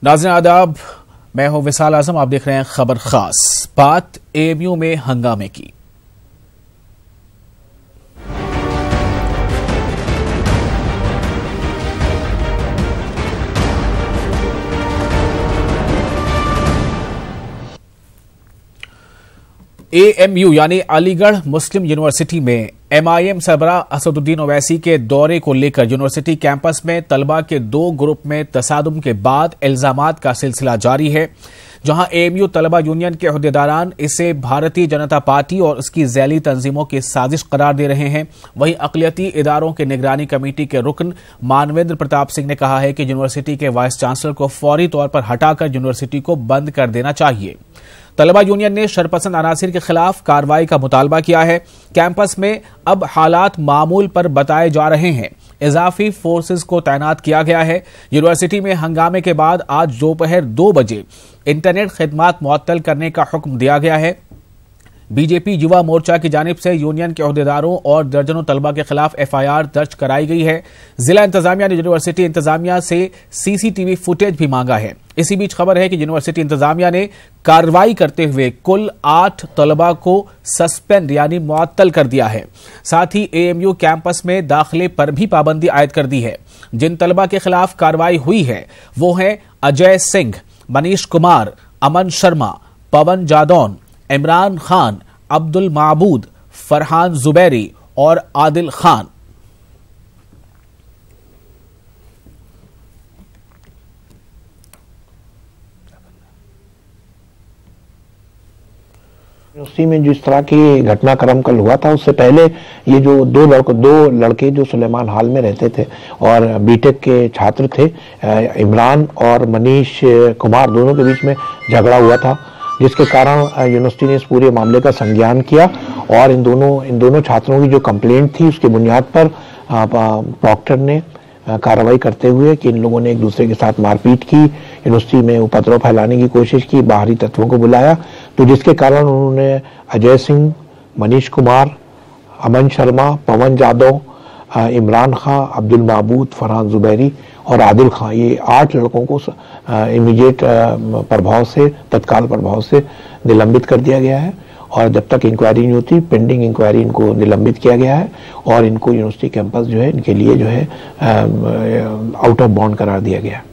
नाज़रीन आदाब, मैं हूं विसाल आजम। आप देख रहे हैं खबर खास। बात एएमयू में हंगामे की। एएमयू यानी अलीगढ़ मुस्लिम यूनिवर्सिटी में एमआईएम सरबराह असदुद्दीन ओवैसी के दौरे को लेकर यूनिवर्सिटी कैंपस में तलबा के दो ग्रुप में तसादुम के बाद इल्जामात का सिलसिला जारी है। जहां एएमयू तलबा यूनियन के अहदेदारान इसे भारतीय जनता पार्टी और उसकी झैली तंजीमों की साजिश करार दे रहे हैं, वहीं अक़लियती इदारों के निगरानी कमेटी के रुकन मानवेंद्र प्रताप सिंह ने कहा है कि यूनिवर्सिटी के वाइस चांसलर को फौरी तौर पर हटाकर यूनिवर्सिटी को बंद कर देना चाहिए। तलबा यूनियन ने शरपसंद अनासिर के खिलाफ कार्रवाई का मुतालबा किया है। कैंपस में अब हालात मामूल पर बताए जा रहे हैं। इजाफी फोर्सेस को तैनात किया गया है। यूनिवर्सिटी में हंगामे के बाद आज दोपहर 2 बजे इंटरनेट खिदमात मुअत्तल करने का हुक्म दिया गया है। बीजेपी युवा मोर्चा की जानिब से यूनियन के अहदेदारों और दर्जनों तलबा के खिलाफ एफआईआर दर्ज कराई गई है। जिला इंतजामिया ने यूनिवर्सिटी इंतजामिया से सीसीटीवी फुटेज भी मांगा है। इसी बीच खबर है कि यूनिवर्सिटी इंतजामिया ने कार्रवाई करते हुए कुल 8 तलबा को सस्पेंड यानी मुअत्तल कर दिया है। साथ ही एएमयू कैंपस में दाखिले पर भी पाबंदी आयद कर दी है। जिन तलबा के खिलाफ कार्रवाई हुई है वो हैं अजय सिंह, मनीष कुमार, अमन शर्मा, पवन जादौन, इमरान खान, अब्दुल माबूद, फरहान जुबैरी और आदिल खान। यूनिवर्सिटी में जिस तरह की घटनाक्रम कल हुआ था, उससे पहले ये जो दो लड़के जो सुलेमान हाल में रहते थे और बीटेक के छात्र थे, इमरान और मनीष कुमार, दोनों के बीच में झगड़ा हुआ था, जिसके कारण यूनिवर्सिटी ने इस पूरे मामले का संज्ञान किया और इन दोनों छात्रों की जो कंप्लेंट थी उसकी बुनियाद पर प्रॉक्टर ने कार्रवाई करते हुए कि इन लोगों ने एक दूसरे के साथ मारपीट की, यूनिवर्सिटी में उपद्रव फैलाने की कोशिश की, बाहरी तत्वों को बुलाया, तो जिसके कारण उन्होंने अजय सिंह, मनीष कुमार, अमन शर्मा, पवन जादव, इमरान खां, अब्दुल माबूद, फरहान जुबैरी और आदिल खां, ये 8 लड़कों को इमीडिएट प्रभाव से, तत्काल प्रभाव से निलंबित कर दिया गया है और जब तक इंक्वायरी नहीं होती, पेंडिंग इंक्वायरी इनको निलंबित किया गया है और इनको यूनिवर्सिटी कैंपस जो है इनके लिए जो है आउट ऑफ बॉन्ड करार दिया गया है।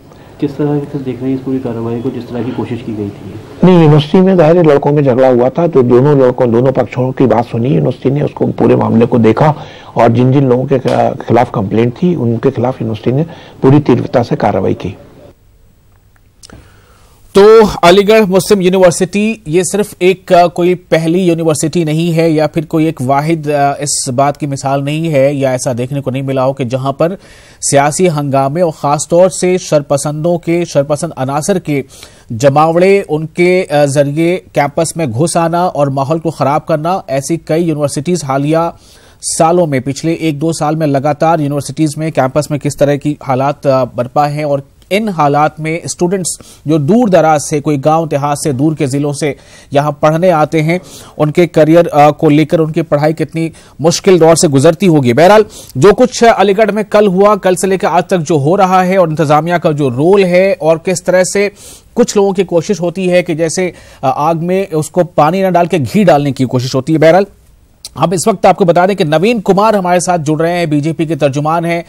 किस तरह से देख रहे हैं इस पूरी कार्रवाई को, जिस तरह की कोशिश की गई थी? नहीं, यूनिवर्सिटी में जाहिर लड़कों में झगड़ा हुआ था तो दोनों पक्षों की बात सुनी यूनिवर्सिटी ने, उसको पूरे मामले को देखा और जिन जिन लोगों के खिलाफ कंप्लेंट थी उनके खिलाफ यूनिवर्सिटी ने पूरी तीव्रता से कार्रवाई की। तो अलीगढ़ मुस्लिम यूनिवर्सिटी ये सिर्फ एक कोई पहली यूनिवर्सिटी नहीं है या फिर कोई एक वाहिद इस बात की मिसाल नहीं है, या ऐसा देखने को नहीं मिला हो कि जहां पर सियासी हंगामे और खासतौर से शरपसंद अनासर के जमावड़े, उनके जरिए कैंपस में घुस आना और माहौल को खराब करना, ऐसी कई यूनिवर्सिटीज हालिया सालों में, पिछले 1-2 साल में लगातार यूनिवर्सिटीज में कैंपस में किस तरह की हालात बरपा हैं और इन हालात में स्टूडेंट्स जो दूर दराज से, कोई गांव देहात से, दूर के जिलों से यहां पढ़ने आते हैं, उनके करियर को लेकर उनकी पढ़ाई कितनी मुश्किल दौर से गुजरती होगी। बहरहाल जो कुछ अलीगढ़ में कल हुआ, कल से लेकर आज तक जो हो रहा है और इंतजामिया का जो रोल है और किस तरह से कुछ लोगों की कोशिश होती है कि जैसे आग में उसको पानी न डाल के घी डालने की कोशिश होती है। बहरहाल हम इस वक्त आपको बता दें कि नवीन कुमार हमारे साथ जुड़ रहे हैं, बीजेपी के तर्जुमान हैं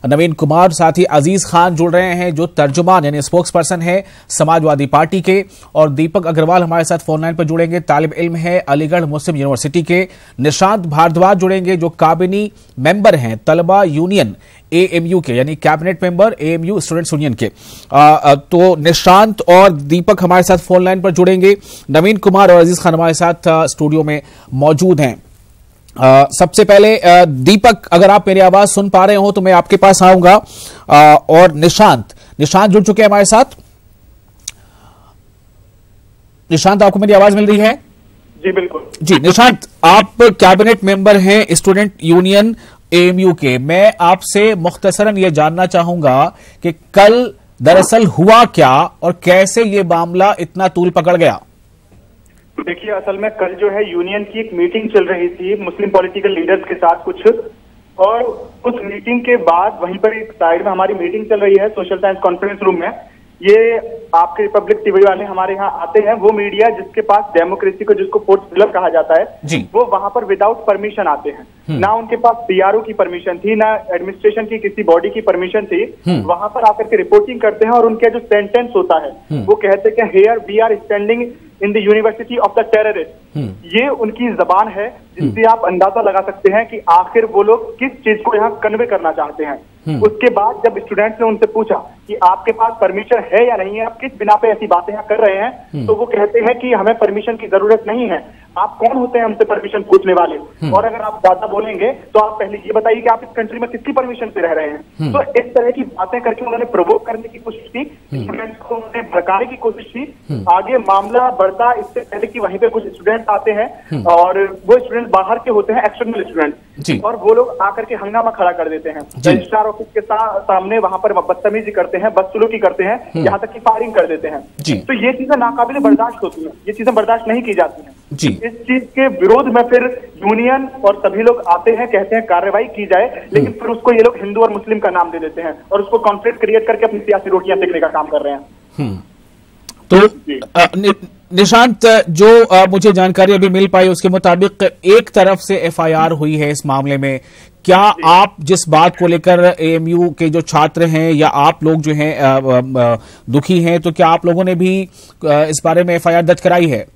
नवीन कुमार, साथ ही अजीज खान जुड़ रहे हैं जो तर्जुमान यानी स्पोक्स पर्सन है समाजवादी पार्टी के, और दीपक अग्रवाल हमारे साथ फोन लाइन पर जुड़ेंगे, तालिब इल्म है अलीगढ़ मुस्लिम यूनिवर्सिटी के, निशांत भारद्वाज जुड़ेंगे जो काबिनी मेंबर हैं तलबा यूनियन एएमयू के, यानी cabinet member AMU students union के। तो निशांत और दीपक हमारे साथ फोन लाइन पर जुड़ेंगे, नवीन कुमार और अजीज खान हमारे साथ स्टूडियो में मौजूद हैं। सबसे पहले दीपक, अगर आप मेरी आवाज सुन पा रहे हो तो मैं आपके पास आऊंगा, और निशांत जुड़ चुके हैं हमारे साथ। निशांत, आपको मेरी आवाज मिल रही है? जी बिल्कुल। जी निशांत, आप कैबिनेट मेंबर हैं स्टूडेंट यूनियन एएमयू के। मैं आपसे मुख्तसरन ये जानना चाहूंगा कि कल दरअसल हुआ क्या और कैसे ये मामला इतना तूल पकड़ गया? देखिए, असल में कल जो है यूनियन की एक मीटिंग चल रही थी मुस्लिम पॉलिटिकल लीडर्स के साथ कुछ, और उस मीटिंग के बाद वहीं पर एक साइड में हमारी मीटिंग चल रही है सोशल साइंस कॉन्फ्रेंस रूम में, ये आपके रिपब्लिक टीवी वाले हमारे यहाँ आते हैं, वो मीडिया जिसके पास डेमोक्रेसी को, जिसको फोर्थ पिलर कहा जाता है, वो वहां पर विदाउट परमिशन आते हैं। ना उनके पास पीआरओ की परमिशन थी, ना एडमिनिस्ट्रेशन की किसी बॉडी की परमिशन थी। वहां पर आकर के रिपोर्टिंग करते हैं और उनका जो सेंटेंस होता है वो कहते हैं here we are standing in the university of the terrorist. ये उनकी जबान है जिससे आप अंदाजा लगा सकते हैं कि आखिर वो लोग किस चीज को यहाँ कन्वे करना चाहते हैं। उसके बाद जब स्टूडेंट्स ने उनसे पूछा कि आपके पास परमिशन है या नहीं है, आप किस बिना पे ऐसी बातें यहाँ कर रहे हैं, तो वो कहते हैं कि हमें परमिशन की जरूरत नहीं है। आप कौन होते हैं हमसे परमिशन पूछने वाले? और अगर आप ज्यादा बोलेंगे तो आप पहले ये बताइए कि आप इस कंट्री में किसकी परमिशन से रह रहे हैं। तो इस तरह की बातें करके उन्होंने प्रोवोक करने की कोशिश की, स्टूडेंट्स को उन्होंने भड़काने की कोशिश की। आगे मामला बढ़ता, इससे पहले कि वहीं पे कुछ स्टूडेंट्स आते हैं और वो स्टूडेंट बाहर के होते हैं, एक्सटर्नल स्टूडेंट, और वो लोग आकर के हंगामा खड़ा कर देते हैं। रजिस्ट्रार ऑफिस के सामने वहां पर बदतमीजी करते हैं, बदसलूकी करते हैं, यहाँ तक कि फायरिंग कर देते हैं। तो ये चीजें नाकाबिल बर्दाश्त होती हैं, ये चीजें बर्दाश्त नहीं की जाती हैं। इस चीज के विरोध में फिर यूनियन और सभी लोग आते हैं, कहते हैं कार्रवाई की जाए, लेकिन फिर उसको ये लोग हिंदू और मुस्लिम का नाम दे देते हैं और उसको कॉन्फ्लिक्ट क्रिएट करके अपनी सियासी रोटियां सेकने का काम कर रहे हैं। तो निशांत, जो मुझे जानकारी अभी मिल पाई उसके मुताबिक एक तरफ से एफआईआर हुई है इस मामले में। क्या आप जिस बात को लेकर एएमयू के जो छात्र हैं या आप लोग जो हैं दुखी हैं, तो क्या आप लोगों ने भी इस बारे में एफआईआर दर्ज कराई है?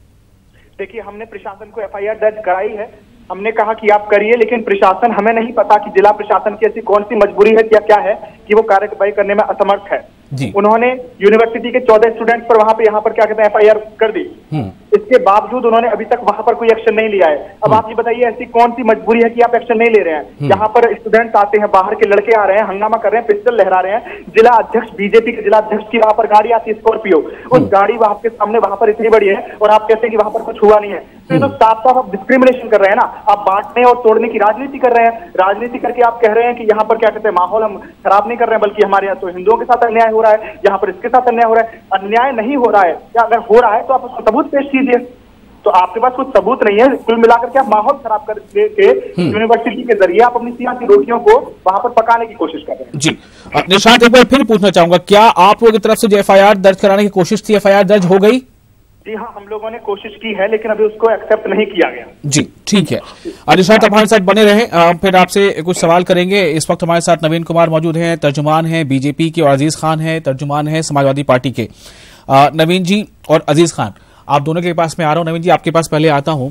देखिए, हमने प्रशासन को एफआईआर दर्ज कराई है। हमने कहा कि आप करिए, लेकिन प्रशासन, हमें नहीं पता कि जिला प्रशासन की ऐसी कौन सी मजबूरी है या क्या है कि वो कार्रवाई करने में असमर्थ है। उन्होंने यूनिवर्सिटी के 14 स्टूडेंट्स पर वहां पे यहाँ पर क्या कहते हैं एफआईआर कर दी, इसके बावजूद उन्होंने अभी तक वहां पर कोई एक्शन नहीं लिया है। अब आप ये बताइए ऐसी कौन सी मजबूरी है कि आप एक्शन नहीं ले रहे हैं? यहाँ पर स्टूडेंट्स आते हैं, बाहर के लड़के आ रहे हैं, हंगामा कर रहे हैं, पिस्टल लहरा रहे हैं। जिला अध्यक्ष, बीजेपी के जिला अध्यक्ष की वहां पर गाड़ी आती है, स्कॉर्पियो, उस गाड़ी वहां के सामने वहां पर इतनी बड़ी है और आप कहते हैं कि वहां पर कुछ हुआ नहीं है। तो ये तो साफ साफ आप डिस्क्रिमिनेशन कर रहे हैं ना, आप बांटने और तोड़ने की राजनीति कर रहे हैं। राजनीति करके आप कह रहे हैं कि यहाँ पर क्या कहते हैं माहौल हम खराब नहीं कर रहे हैं, बल्कि हमारे यहाँ तो हिंदुओं के साथ अन्याय हो रहा है, यहाँ पर इसके साथ अन्याय हो रहा है। अन्याय नहीं हो रहा है, या अगर हो रहा है तो आप उसको सबूत पेश कीजिए। तो आपके पास कुछ सबूत नहीं है, कुल मिलाकर के आप माहौल खराब करके यूनिवर्सिटी के जरिए आप अपनी सियासी रोटियों को वहां पर पकाने की कोशिश कर रहे हैं। जी निशांत, एक बार फिर पूछना चाहूंगा, क्या आप लोगों की तरफ से जो एफआईआर दर्ज कराने की कोशिश थी, एफआईआर दर्ज हो गई? जी हाँ, हम लोगों ने कोशिश की है, लेकिन अभी उसको एक्सेप्ट नहीं किया गया। जी ठीक है, निशांत हमारे साथ बने रहे, फिर आपसे कुछ सवाल करेंगे। इस वक्त हमारे साथ नवीन कुमार मौजूद हैं, तर्जुमान हैं बीजेपी के, और अजीज खान है, तर्जुमान है समाजवादी पार्टी के। नवीन जी और अजीज खान, आप दोनों के पास में आ रहा हूं। नवीन जी, आपके पास पहले आता हूं।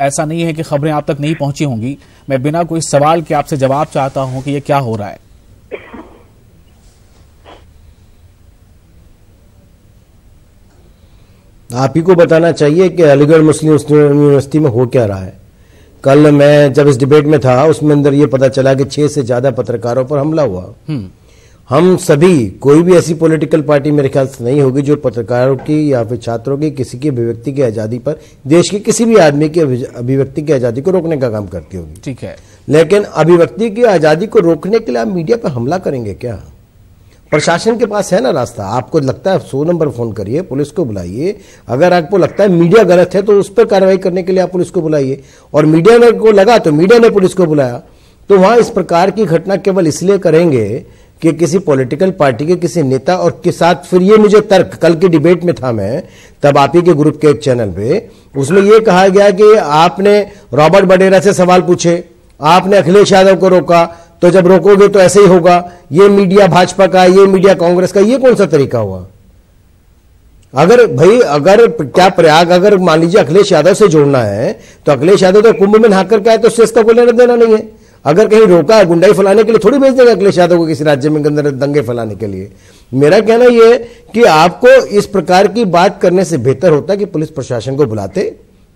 ऐसा नहीं है कि खबरें आप तक नहीं पहुंची होंगी, मैं बिना कोई सवाल के आपसे जवाब चाहता हूं कि ये क्या हो रहा है। आप ही को बताना चाहिए कि अलीगढ़ मुस्लिम यूनिवर्सिटी में हो क्या रहा है। कल मैं जब इस डिबेट में था, उसमें अंदर ये पता चला कि 6 से ज्यादा पत्रकारों पर हमला हुआ। हम सभी, कोई भी ऐसी पॉलिटिकल पार्टी मेरे ख्याल से नहीं होगी जो पत्रकारों की या फिर छात्रों की, किसी की अभिव्यक्ति की आजादी पर, देश के किसी भी आदमी की अभिव्यक्ति की आजादी को रोकने का काम करती होगी। ठीक है, लेकिन अभिव्यक्ति की आजादी को रोकने के लिए आप मीडिया पर हमला करेंगे क्या? प्रशासन के पास है ना रास्ता। आपको लगता है 100 नंबर फोन करिए, पुलिस को बुलाइए। अगर आपको लगता है मीडिया गलत है तो उस पर कार्रवाई करने के लिए आप पुलिस को बुलाइए, और मीडिया को लगा तो मीडिया ने पुलिस को बुलाया। तो वहां इस प्रकार की घटना केवल इसलिए करेंगे कि किसी पॉलिटिकल पार्टी के किसी नेता और के साथ, फिर ये मुझे तर्क, कल की डिबेट में था मैं, तब आप ही के ग्रुप के एक चैनल पे, उसमें यह कहा गया कि आपने रॉबर्ट वडेरा से सवाल पूछे, आपने अखिलेश यादव को रोका, तो जब रोकोगे तो ऐसे ही होगा। ये मीडिया भाजपा का, ये मीडिया कांग्रेस का, ये कौन सा तरीका हुआ? अगर भाई, अगर क्या प्रयाग, अगर मान लीजिए अखिलेश यादव से जोड़ना है तो अखिलेश यादव तो कुंभ में नहा करके आए, तो उससे इसका कोई लेना देना नहीं है। अगर कहीं रोका है गुंडाई फैलाने के लिए, थोड़ी भेज देगा अखिलेश यादव को किसी राज्य में दंगे फैलाने के लिए। मेरा कहना यह है कि आपको इस प्रकार की बात करने से बेहतर होता है कि पुलिस प्रशासन को बुलाते,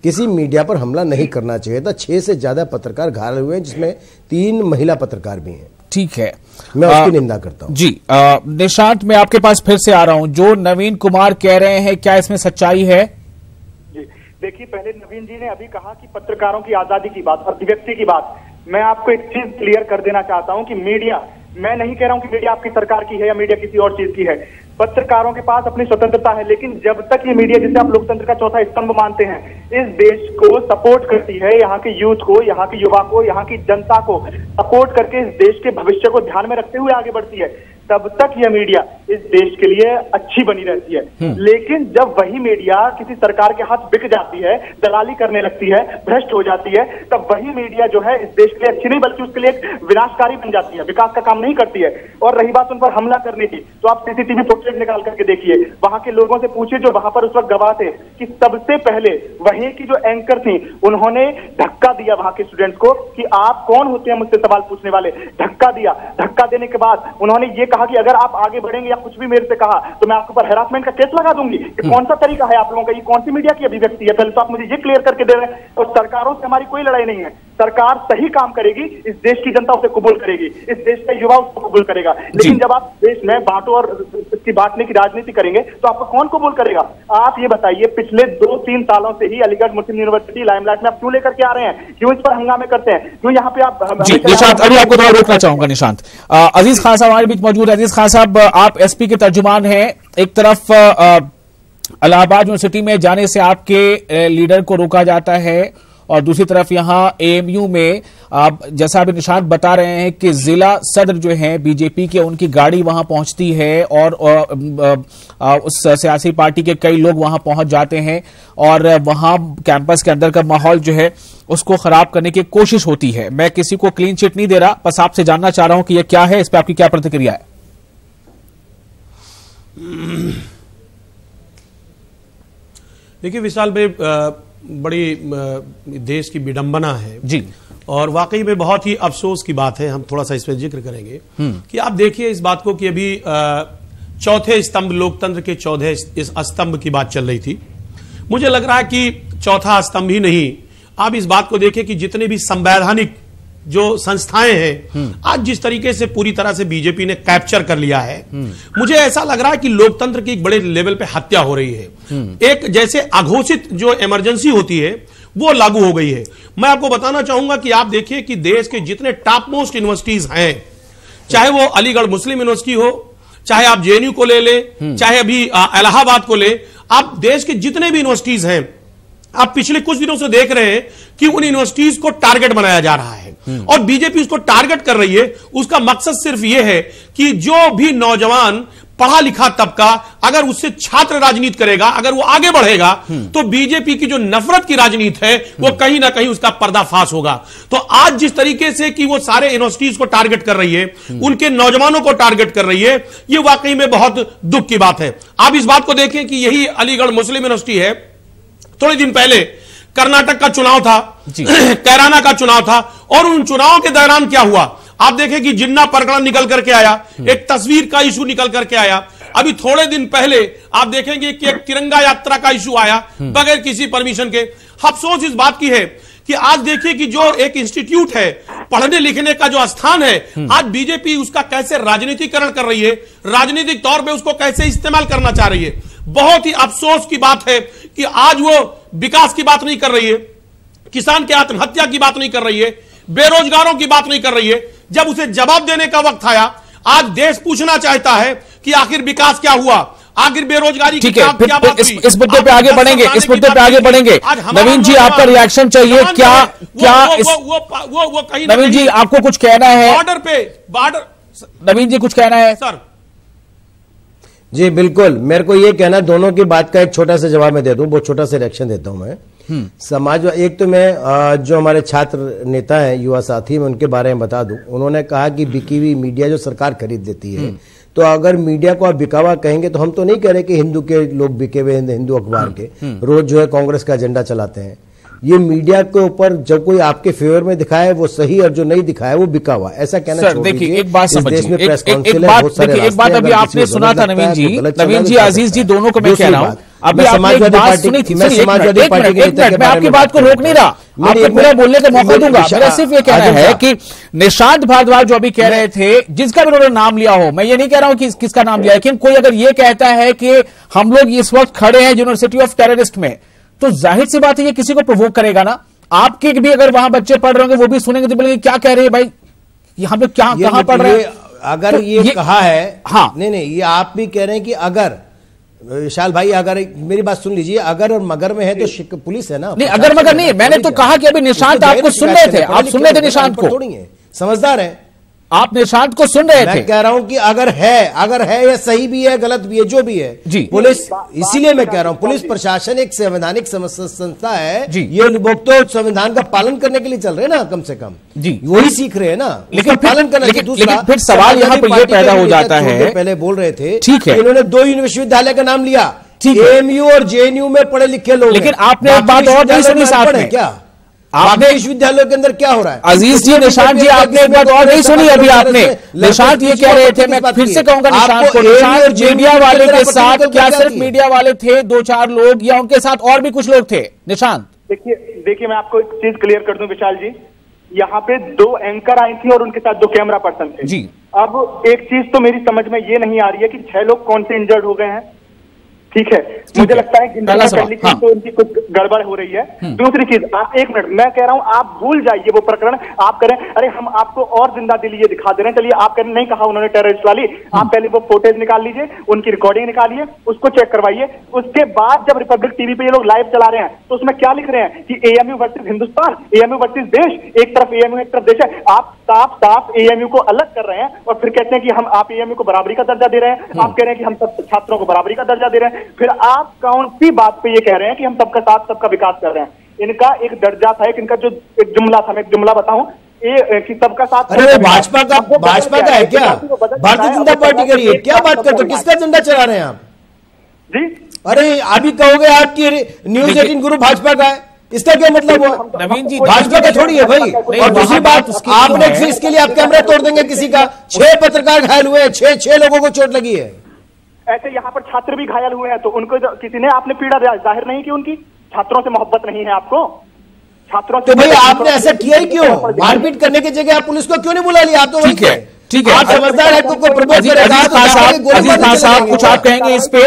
किसी मीडिया पर हमला नहीं करना चाहिए था। 6 से ज्यादा पत्रकार घायल हुए हैं, जिसमें 3 महिला पत्रकार भी हैं। ठीक है, मैं उसकी निंदा करता हूं। जी निशांत, मैं आपके पास फिर से आ रहा हूं। जो नवीन कुमार कह रहे हैं, क्या इसमें सच्चाई है? जी देखिए, पहले नवीन जी ने अभी कहा कि पत्रकारों की आजादी की बात, अभिव्यक्ति की बात, मैं आपको एक चीज क्लियर कर देना चाहता हूं कि मीडिया, मैं नहीं कह रहा हूं कि मीडिया आपकी सरकार की है या मीडिया किसी और चीज की है। पत्रकारों के पास अपनी स्वतंत्रता है, लेकिन जब तक ये मीडिया, जिसे आप लोकतंत्र का चौथा स्तंभ मानते हैं, इस देश को सपोर्ट करती है, यहाँ के यूथ को, यहाँ के युवा को, यहाँ की जनता को सपोर्ट करके इस देश के भविष्य को ध्यान में रखते हुए आगे बढ़ती है, तब तक यह मीडिया इस देश के लिए अच्छी बनी रहती है। लेकिन जब वही मीडिया किसी सरकार के हाथ बिक जाती है, दलाली करने लगती है, भ्रष्ट हो जाती है, तब वही मीडिया जो है इस देश के लिए अच्छी नहीं बल्कि उसके लिए एक विनाशकारी बन जाती है, विकास का काम नहीं करती है। और रही बात उन पर हमला करने की, तो आप सीसीटीवी फुटेज निकाल करके देखिए, वहां के लोगों से पूछिए जो वहां पर उस वक्त गवाह थे, कि सबसे पहले वहीं की जो एंकर थी उन्होंने धक्का दिया वहां के स्टूडेंट्स को कि आप कौन होते हैं मुझसे सवाल पूछने वाले, धक्का दिया। धक्का देने के बाद उन्होंने ये कहा कि अगर आप आगे बढ़ेंगे या कुछ भी मेरे से कहा तो मैं आपके ऊपर हैरासमेंट का केस लगा दूंगी। ये कौन सा तरीका है आप लोगों का, ये कौन सी मीडिया की अभिव्यक्ति है? पहले तो आप मुझे ये क्लियर करके दे रहे हैं। और सरकारों से हमारी कोई लड़ाई नहीं है, सरकार सही काम करेगी, इस देश की जनता उसे कबूल करेगी, इस देश का युवा उसको कबूल करेगा। लेकिन जब आप देश में बांटो और इसकी बांटने की राजनीति करेंगे तो आपको कौन कबूल करेगा? आप ये बताइए, पिछले 2-3 सालों से ही अलीगढ़ मुस्लिम यूनिवर्सिटी लाइमलाइट में आप क्यों लेकर के आ रहे हैं? क्यों इस पर हंगामे करते हैं? क्यों यहाँ पे आप निशांत, अभी आपको थोड़ा रोकना चाहूंगा निशांत। अजीज खान साहब हमारे बीच मौजूद है। अजीज खान साहब, आप एसपी के तर्जुमान हैं। एक तरफ इलाहाबाद यूनिवर्सिटी में जाने से आपके लीडर को रोका जाता है और दूसरी तरफ यहां एएमयू में आप जैसा अभी निशांत बता रहे हैं कि जिला सदर जो है बीजेपी के, उनकी गाड़ी वहां पहुंचती है और उस सियासी पार्टी के कई लोग वहां पहुंच जाते हैं और वहां कैंपस के अंदर का माहौल जो है उसको खराब करने की कोशिश होती है। मैं किसी को क्लीन चिट नहीं दे रहा, बस आपसे जानना चाह रहा हूं कि यह क्या है, इस पर आपकी क्या प्रतिक्रिया है? देखिए विशाल भाई, बड़ी देश की विडंबना है जी, और वाकई में बहुत ही अफसोस की बात है। हम थोड़ा सा इस पर जिक्र करेंगे कि आप देखिए इस बात को कि अभी चौथे स्तंभ, लोकतंत्र के चौथे इस स्तंभ की बात चल रही थी। मुझे लग रहा है कि चौथा स्तंभ ही नहीं, आप इस बात को देखिए कि जितने भी संवैधानिक जो संस्थाएं हैं आज जिस तरीके से पूरी तरह से बीजेपी ने कैप्चर कर लिया है, मुझे ऐसा लग रहा है कि लोकतंत्र की एक बड़े लेवल पे हत्या हो रही है। एक जैसे अघोषित जो इमरजेंसी होती है वो लागू हो गई है। मैं आपको बताना चाहूंगा कि आप देखिए कि देश के जितने टॉप मोस्ट यूनिवर्सिटीज हैं, चाहे वो अलीगढ़ मुस्लिम यूनिवर्सिटी हो, चाहे आप जेएनयू को ले लें, चाहे अभी इलाहाबाद को ले, आप देश के जितने भी यूनिवर्सिटीज हैं, आप पिछले कुछ दिनों से देख रहे हैं कि उन यूनिवर्सिटीज को टारगेट बनाया जा रहा है और बीजेपी उसको टारगेट कर रही है। उसका मकसद सिर्फ यह है कि जो भी नौजवान पढ़ा लिखा तबका अगर उससे छात्र राजनीति करेगा, अगर वो आगे बढ़ेगा, तो बीजेपी की जो नफरत की राजनीति है वो कहीं ना कहीं उसका पर्दाफाश होगा। तो आज जिस तरीके से कि वो सारे यूनिवर्सिटीज को टारगेट कर रही है, उनके नौजवानों को टारगेट कर रही है, ये वाकई में बहुत दुख की बात है। आप इस बात को देखें कि यही अलीगढ़ मुस्लिम यूनिवर्सिटी है, थोड़े दिन पहले कर्नाटक का चुनाव था, कैराना का चुनाव था, और उन चुनावों के दौरान क्या हुआ आप देखें कि जिन्ना प्रकरण निकल करके आया, एक तस्वीर का इशू निकल करके आया। अभी थोड़े दिन पहले आप देखेंगे कि एक तिरंगा यात्रा का इशू आया बगैर किसी परमिशन के। अफसोस इस बात की है कि आज देखिए कि जो एक इंस्टीट्यूट है, पढ़ने लिखने का जो स्थान है, आज बीजेपी उसका कैसे राजनीतिकरण कर रही है, राजनीतिक तौर पे उसको कैसे इस्तेमाल करना चाह रही है। बहुत ही अफसोस की बात है कि आज वो विकास की बात नहीं कर रही है, किसान के आत्महत्या की बात नहीं कर रही है, बेरोजगारों की बात नहीं कर रही है। जब उसे जवाब देने का वक्त आया, आज देश पूछना चाहता है कि आखिर विकास क्या हुआ, आखिर बेरोजगारी की क्या बात हुई। इस मुद्दे पे आगे बढ़ेंगे, इस मुद्दे पे आगे बढ़ेंगे। नवीन जी, आपका रिएक्शन चाहिए क्या? वो कहीं नवीन जी आपको कुछ कहना है? बॉर्डर नवीन जी कुछ कहना है? सर जी बिल्कुल, मेरे को ये कहना, दोनों की बात का एक छोटा सा जवाब मैं दे दूं, बहुत छोटा सा रिएक्शन देता हूं मैं। समाज, एक तो मैं जो हमारे छात्र नेता हैं, युवा साथी, मैं उनके बारे में बता दूं। उन्होंने कहा कि बिकी हुई मीडिया जो सरकार खरीद लेती है, तो अगर मीडिया को आप बिकावा कहेंगे तो हम तो नहीं कह रहे कि हिंदू के लोग बिके हुए, हिंदू अखबार के रोज जो है कांग्रेस का एजेंडा चलाते हैं। ये मीडिया के ऊपर जब कोई आपके फेवर में दिखाए वो सही, और जो नहीं दिखाए वो बिका हुआ, ऐसा कहना सर देखिए, एक बात समझिए, एक बात अभी आपने सुना था नवीन जी, आजीज जी, दोनों को मैं कह रहा हूं, अभी आपने एक बात सुनी थी। समाजवादी पार्टी मैं आपकी बात को रोक नहीं रहा, आपको पूरा बोलने का मौका दूंगा। मेरा सिर्फ ये कहना है कि निशांत भारद्वाज जो अभी कह रहे थे, जिसका भी उन्होंने नाम लिया हो, मैं ये नहीं कह रहा हूं कि किसका नाम लिया, लेकिन कोई अगर ये कहता है कि हम लोग इस वक्त खड़े हैं यूनिवर्सिटी ऑफ टेररिस्ट में, तो जाहिर सी बात है ये किसी को प्रोवोक करेगा ना। आपके भी अगर वहां बच्चे पढ़ रहे होंगे वो भी सुनेंगे तो बोलेंगे क्या कह रहे हैं भाई, हम लोग क्या कहां पढ़ रहे हैं। अगर तो ये कहा है, हाँ नहीं, ये आप भी कह रहे हैं कि अगर विशाल भाई, अगर मेरी बात सुन लीजिए, अगर और मगर में है तो पुलिस है ना। नहीं, अगर मगर नहीं, मैंने तो कहा कि अभी निशांत आपको सुन रहे थे, आप सुन रहे थे निशांत को, थोड़ी है, समझदार है आप निशांत को सुन रहे थे। मैं कह रहा हूं कि अगर है या सही भी है गलत भी है जो भी है जी, पुलिस, इसीलिए मैं कह रहा हूं पुलिस प्रशासन एक संवैधानिक संस्था है जी, ये लोग तो संविधान का पालन करने के लिए चल रहे हैं ना, कम से कम जी वही सीख रहे हैं ना, लेकिन पालन करना। लेकिन फिर सवाल यहाँ पर ये पैदा हो जाता है, पहले बोल रहे थे ठीक है, इन्होंने 2 विश्वविद्यालय का नाम लिया, एएमयू और जेएनयू में पढ़े लिखे लोग, लेकिन आपने एक बात और नहीं सुनी साथ में, क्या आपने विश्वविद्यालयों के अंदर क्या हो रहा है? अजीज जी, निशांत जी, आपने एक बात और नहीं सुनी अभी आपने, निशांत ये कह रहे थे, मैं फिर से कहूंगा निशांत को, निशांत मीडिया वाले के साथ क्या सिर्फ मीडिया वाले थे 2-4 लोग या उनके साथ और भी कुछ लोग थे? निशांत देखिए मैं आपको एक चीज क्लियर कर दूं विशाल जी, यहाँ पे 2 एंकर आई थी और उनके साथ 2 कैमरा पर्सन थे जी। अब एक चीज तो मेरी समझ में ये नहीं आ रही है कि 6 लोग कौन से इंजर्ड हो गए हैं, ठीक है, मुझे लगता है कि पहली चीज तो उनकी कुछ गड़बड़ हो रही है। दूसरी चीज, आप 1 मिनट, मैं कह रहा हूं आप भूल जाइए वो प्रकरण, आप करें अरे हम आपको और जिंदा दिल ये दिखा दे रहे हैं, चलिए आप करें, नहीं कहा उन्होंने टेररिस्ट वाली, आप पहले वो फुटेज निकाल लीजिए, उनकी रिकॉर्डिंग निकालिए, उसको चेक करवाइए, उसके बाद जब रिपब्लिक टीवी पे ये लोग लाइव चला रहे हैं तो उसमें क्या लिख रहे हैं कि AMU versus Hindustan, AMU versus देश, एक तरफ एएमयू एक तरफ देश है। आप साफ एएमयू को अलग कर रहे हैं और फिर कहते हैं कि आप एएमयू को बराबरी का दर्जा दे रहे हैं, आप कह रहे हैं कि हम सब छात्रों को बराबरी का दर्जा दे रहे हैं, फिर आप कौन सी बात पे ये कह रहे हैं कि हम सबका साथ सबका विकास कर रहे हैं? इनका एक दर्जा था, इनका जो एक जुमला था, मैं एक जुमला बताऊं कि सबका साथ, अरे भाजपा का है क्या? भारतीय जनता पार्टी का है, क्या बात करते हो? किसका झंडा चला रहे हैं आप जी? अरे अभी कहोगे आपकी न्यूज़ 18 गुरु भाजपा का है, इसका क्या मतलब हुआ? नवीन जी, भाजपा का थोड़ी है भाई। और दूसरी बात, आपने इसके लिए आप कैमरा तोड़ देंगे किसी का? 6 पत्रकार घायल हुए हैं, 6 लोगों को चोट लगी है। ऐसे यहाँ पर छात्र भी घायल हुए हैं, तो उनको किसी ने आपने पीड़ा जाहिर नहीं की, उनकी छात्रों से मोहब्बत नहीं है आपको? छात्रों से तो भाई आपने ऐसा किया ही क्यों? मारपीट करने की जगह आप पुलिस को क्यों नहीं बुला लिया? आप तो ठीक है, ठीक है, आप समझदार है, कुछ आप कहेंगे इस पे?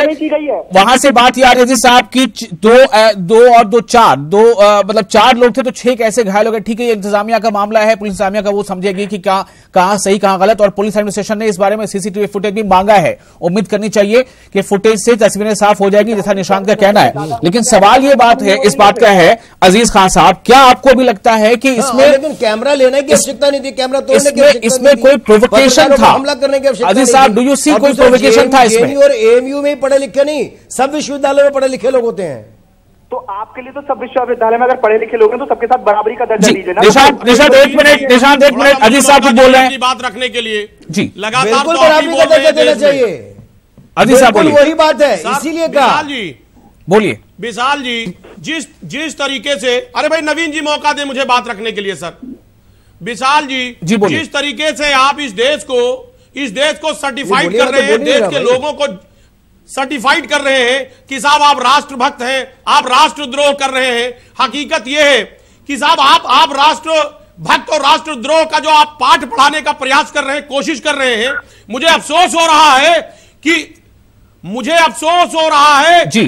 वहां से बात यार अजीज साहब की 2 मतलब 4 लोग थे तो 6 कैसे घायल हो गए? ठीक है, ये इंतजामिया का मामला है, पुलिस इंतजामिया का, वो समझेगी कि कहां सही कहां गलत, और पुलिस एडमिनिस्ट्रेशन ने इस बारे में सीसीटीवी फुटेज भी मांगा है। उम्मीद करनी चाहिए कि फुटेज से तस्वीरें साफ हो जाएगी, जैसा निशांत का कहना है। लेकिन सवाल ये बात है, इस बात का है अजीज खान साहब, क्या आपको भी लगता है कि इसमें लेकिन कैमरा लेने की आवश्यकता नहीं थी, कैमरा तोड़ने की इसमें कोई प्रोवोकेशन था? हमला करने की आवश्यकता अजीज साहब, डू यू सी कोई प्रोवोकेशन था इसमें? और एएमयू में पढ़े लिखे नहीं, सब विश्वविद्यालय में पढ़े लिखे लोग होते हैं। तो आपके लिए तो सब विश्वविद्यालय में अगर पढ़े लिखे लोग हैं तो सबके साथ बराबरी का दर्जा दीजिए ना। निशांत एक मिनट, अजीज साहब कुछ बोल रहे हैं बात रखने के लिए जी, लगातार बिल्कुल बराबरी का दर्जा देना चाहिए। अजीज साहब बोलिए। वही बात है, इसीलिए कहा जी, बोलिए विशाल जी, जिस तरीके से, अरे भाई नवीन जी मौका दे मुझे बात रखने के लिए सर। विशाल जी, जिस तरीके से आप इस देश को सर्टिफाइड कर रहे हैं, देश के लोगों को सर्टिफाइड कर रहे हैं कि साहब आप राष्ट्रभक्त हैं, आप राष्ट्रद्रोह कर रहे हैं। हकीकत यह है कि साहब आप राष्ट्रभक्त और राष्ट्रद्रोह का जो आप पाठ पढ़ाने का प्रयास कर रहे हैं, कोशिश कर रहे हैं, मुझे अफसोस हो रहा है कि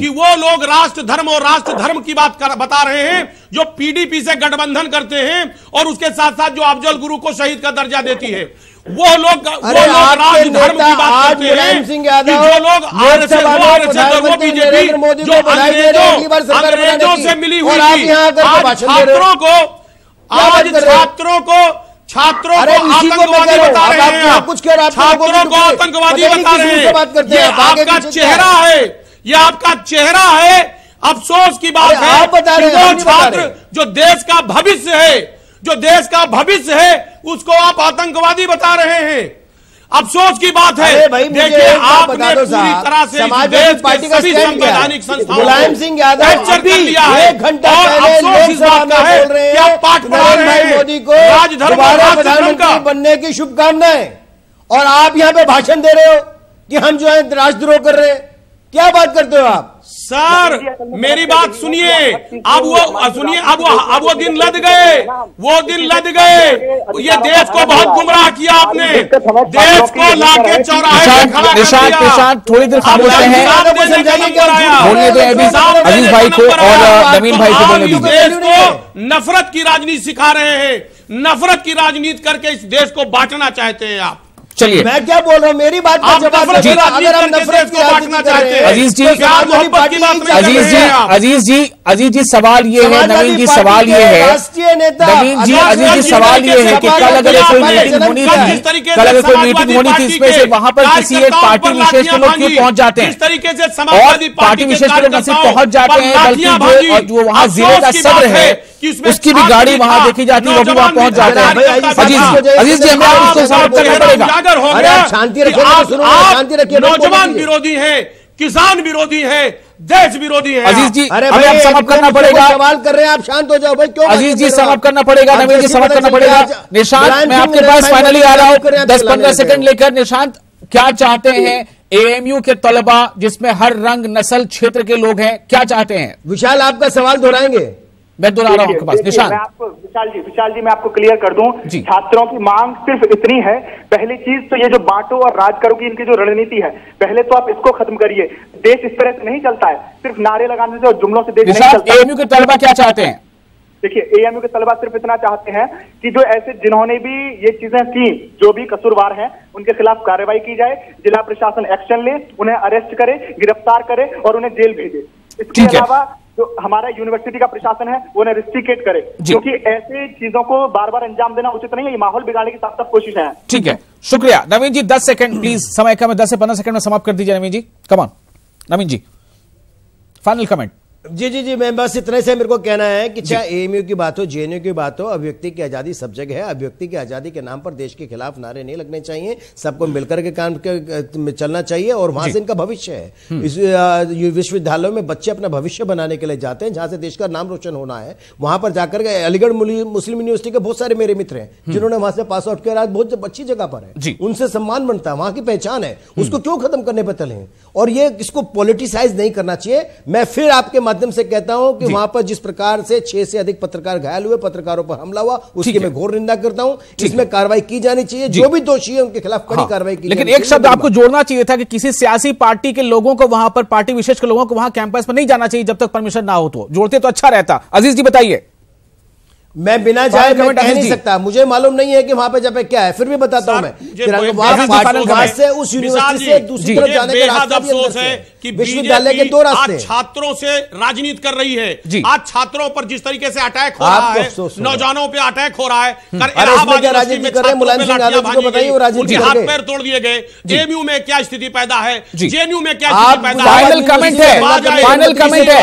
वो लोग राष्ट्र धर्म और राष्ट्र धर्म की बात बता रहे हैं जो पीडीपी से गठबंधन करते हैं और उसके साथ साथ जो अफजल गुरु को शहीद का दर्जा देती है, वो लोग राष्ट्र धर्म की बात करते हैं कि जो लोग आरएसएस और वो बीजेपी जो अंग्रेजों से मिली हुई थी, छात्रों को आतंकवादी बता रहे हैं, छात्रों को आतंकवादी बता रहे हैं। ये आपका चेहरा है, ये आपका चेहरा है। अफसोस की बात है कि वो छात्र जो देश का भविष्य है, उसको आप आतंकवादी बता रहे हैं। अफसोस की बात है। देखिए, आपने पूरी तरह से देश पार्टी का संवैधानिक संस्थाओं मुलायम सिंह यादव कर लिया है। 1 घंटा पहले लोकसभा में बोल रहे हैं नरेंद्र मोदी को दोबारा प्रधानमंत्री बनने की शुभकामनाएं, और आप यहाँ पे भाषण दे रहे हो कि हम जो है राष्ट्रद्रोह कर रहे हैं। क्या बात करते हो आप? सर मेरी बात सुनिए, अब वो दिन लद गए, ये देश को बहुत गुमराह किया आपने, देश को लाके चौराहे पे खड़ा कर दिया। थोड़ी देर खामोश हैं, बोलने दो अजीज भाई को और नवीन भाई को बोलने दीजिए। देश को नफरत की राजनीति सिखा रहे हैं, नफरत की राजनीति करके इस देश को बांटना चाहते हैं आप। चलिए, मैं क्या बोल रहा हूं, मेरी बात का जवाब। अगर हम नफरत की करना चाहते हैं। अजीज जी, प्यार मोहब्बत की बात नहीं कर रहे हैं आप। अजीज जी सवाल ये है, नवीन जी सवाल ये है, राष्ट्रीय नेता नवीन जी, अजीज जी सवाल ये है कि कल अगर कोई मीटिंग होनी थी, कल अगर कोई मीटिंग होनी थी इसमें से वहां पर किसी एक पार्टी विशेष के लोग क्यों पहुंच जाते हैं? इस तरीके से और पार्टी विशेष के लोग न सिर्फ पहुंच जाते हैं बल्कि जो वहां जिले का सदर है उसकी भी गाड़ी वहां देखी जाती है, वो भी वहां पहुंच जाते हैं। अजीज जी, हमें उसको समाप्त करना पड़ेगा। शांति रखिए, नौजवान विरोधी है, किसान विरोधी है, देश विरोधी है। अजीज जी, हमें अब समाप्त करना पड़ेगा। सवाल कर रहे हैं आप, शांत हो जाओ भाई। क्यों अजीज जी समाप्त करना पड़ेगा, नवीन जी समाप्त करना पड़ेगा। निशांत, मैं आपके पास फाइनली आ रहा हूं 10-15 सेकंड लेकर। निशांत, क्या चाहते हैं एएमयू के तलबा, जिसमें हर रंग नस्ल क्षेत्र के लोग हैं, क्या चाहते हैं? विशाल आपका सवाल दोहराएंगे? मैं दोहरा रहा हूं आपके पास। निशांत, मैं आपको विशाल जी मैं आपको क्लियर कर दूं, छात्रों की मांग सिर्फ इतनी है। पहली चीज तो ये जो बांटो और राज करो की इनकी जो रणनीति है, पहले तो आप इसको खत्म करिए। देश इस तरह से नहीं चलता है, सिर्फ नारे लगाने से और जुमलों से देश नहीं चलता। एएमयू के तलबा क्या चाहते हैं? देखिए, एएमयू के तलबा सिर्फ इतना चाहते हैं कि जो ऐसे जिन्होंने भी ये चीजें की, जो भी कसूरवार हैं, उनके खिलाफ कार्रवाई की जाए, जिला प्रशासन एक्शन ले, उन्हें अरेस्ट करे, गिरफ्तार करे और उन्हें जेल भेजे। इसके अलावा जो हमारा यूनिवर्सिटी का प्रशासन है वो उन्हें रिस्ट्रिकेट करे, क्योंकि ऐसे चीजों को बार बार अंजाम देना उचित नहीं है। ये माहौल बिगाड़ने की साफ कोशिश है। ठीक है, शुक्रिया नवीन जी। 10 सेकंड प्लीज, समय कम है, 10 से 15 सेकंड में समाप्त कर दीजिए Naveen ji. Come on Naveen ji, final comment. जी, मैं बस इतने से मेरे को कहना है कि चाहे एएमयू की बात हो, जेएनयू की बात हो, अभिव्यक्ति की आजादी सब जगह है। अभिव्यक्ति की आजादी के नाम पर देश के खिलाफ नारे नहीं लगने चाहिए, सबको मिलकर के काम चलना चाहिए। और वहां से इनका भविष्य है। इस विश्वविद्यालयों में बच्चे अपना भविष्य बनाने के लिए जाते हैं, जहां से देश का नाम रोशन होना है। वहां पर जाकर के अलीगढ़ मुस्लिम यूनिवर्सिटी के बहुत सारे मेरे मित्र हैं जिन्होंने वहां से पास आउट किया, आज बहुत अच्छी जगह पर है, उनसे सम्मान बनता है, वहां की पहचान है, उसको क्यों खत्म करने पर चले? और ये इसको पॉलिटिसाइज नहीं करना चाहिए। मैं फिर आपके माध्यम से कहता हूं कि वहां पर जिस प्रकार से 6 से अधिक पत्रकार घायल हुए, पत्रकारों पर हमला हुआ, उसकी मैं घोर निंदा करता हूं। इसमें कार्रवाई की जानी चाहिए, जो भी दोषी है उनके खिलाफ कड़ी कार्रवाई की। लेकिन एक शब्द आपको जोड़ना चाहिए था कि किसी सियासी पार्टी के लोगों को वहां पर, पार्टी विशेष के लोगों को वहां कैंपस पर नहीं जाना चाहिए जब तक परमिशन ना हो। तो जोड़ते तो अच्छा रहता। अजीज जी बताइए। मैं बिना जाए मैं कह नहीं सकता, मुझे मालूम नहीं है कि वहां पे जब क्या है, फिर भी बताता हूं मैं। वहां से उस यूनिवर्सिटी से दूसरी तरफ जाने का रास्ता अफसोस है कि विश्वविद्यालय के 2 रास्ते आज छात्रों से राजनीति कर रही है। आज छात्रों पर जिस तरीके से अटैक हो रहा है, नौजवानों पे अटैक हो रहा है, राजनीति कर रहे हैं। मुलायम सिंह यादव को बताइए, वो राजनीति हाथ पैर तोड़ दिए गए। एएमयू में क्या स्थिति पैदा है, जेएनयू में क्या स्थिति पैदा है? फाइनल कमेंट है, फाइनल कमेंट है,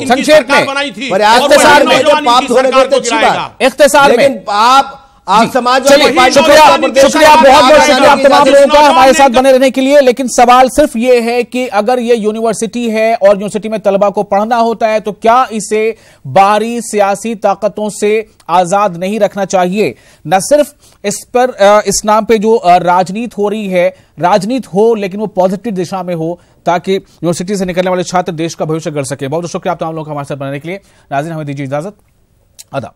संक्षेप में बनाई थी, इख्तिसार में। लेकिन आप समाज शुक्रिया बहुत बहुत शुक्रिया आप तमाम लोगों का हमारे साथ बने रहने के लिए। लेकिन सवाल सिर्फ ये है कि अगर ये यूनिवर्सिटी है और यूनिवर्सिटी में तलबा को पढ़ना होता है तो क्या इसे बाहरी सियासी ताकतों से आजाद नहीं रखना चाहिए? न सिर्फ इस पर, इस नाम पे जो राजनीति हो रही है, राजनीति हो लेकिन वो पॉजिटिव दिशा में हो, ताकि यूनिवर्सिटी से निकलने वाले छात्र देश का भविष्य गढ़ सके। बहुत शुक्रिया आप तमाम लोगों का हमारे साथ बनने के लिए। नाज़रीन, हमें दीजिए इजाजत। आदाब।